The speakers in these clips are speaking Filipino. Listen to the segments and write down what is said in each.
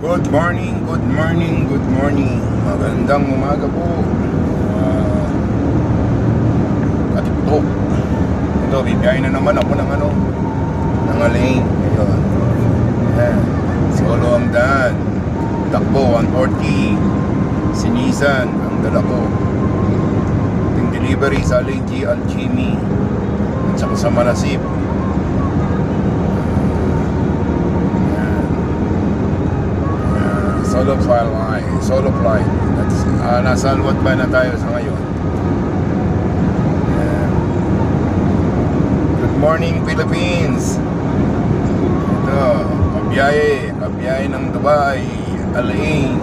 Good morning, good morning, good morning. Magandang umaga po. Katiptok. Ito, bibiyahin na naman ako ng ng Alain. Ngayon. Ayan. Solo ang daan. Takbo, 140. Sinisan, ang dala ko. Yung delivery sa Alain G. Alchemy. At saka sa Manasip. Solo flight. That's, nasa Alwat ba na tayo sa ngayon? Yeah. Good morning, Philippines. Ito, kabiyahe ng Dubai, Alain,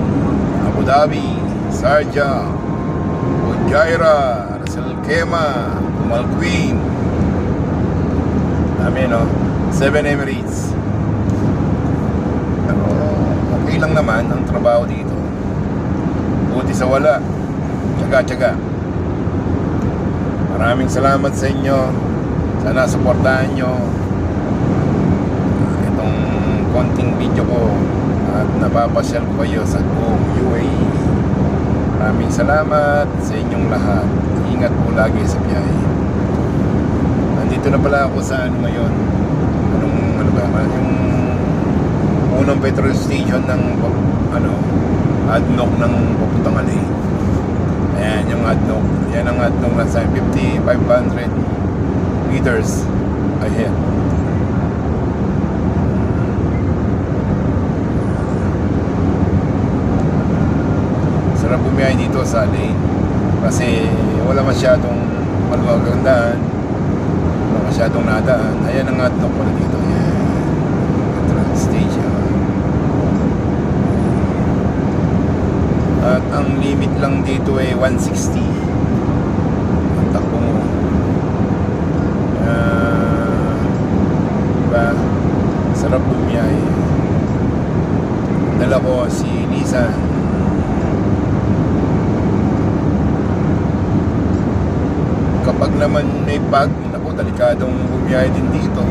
Abu Dhabi, Sharjah, Fujairah, Ras Al Khaimah, Umm Al Quwain. Dami, no? 7 Emirates. Pero okay lang naman ang trabaho dito. Buti sa wala. Tsaga. Maraming salamat sa inyo. Sana suportahan nyo itong konting video ko at napapasyal ko kayo sa buong UAE. Maraming salamat sa inyong lahat. Ingat po lagi sa biyahe. Nandito na pala ako sa ngayon. Ano ba? Yung unang petrol station ng ADNOC ng papuntang Alain. Ayan yung ADNOC. Yan ang ADNOC na sa 500 meters ahead. Sarap bumiyahe dito sa Alain kasi wala masyadong malwagandaan, wala masyadong nadaan. Ayan ang ADNOC pala dito. Ayan, petrol station. At ang limit lang dito ay 160 ang takbo mo. Diba? Sarap bumiyahe. Dala ko si Nissan. Kapag naman may pag, naku, delikadong bumiyahe din dito.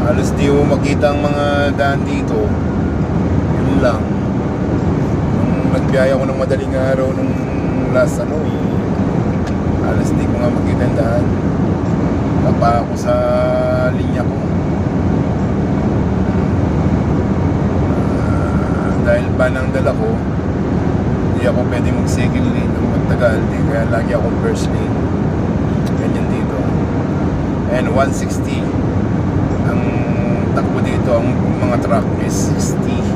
Halos di mo makita ang mga daan dito. Yun lang. Nagbiyahe ako ng madaling araw nung last alas di ko nga makita ang daan. Kapa ako sa linya ko. Dahil ban ang dala ko, hindi ako pwede mag second lane ng magtagal, kaya lagi akong first lane. Ganyan dito. And 160 ang takbo dito. Ang mga truck is 60.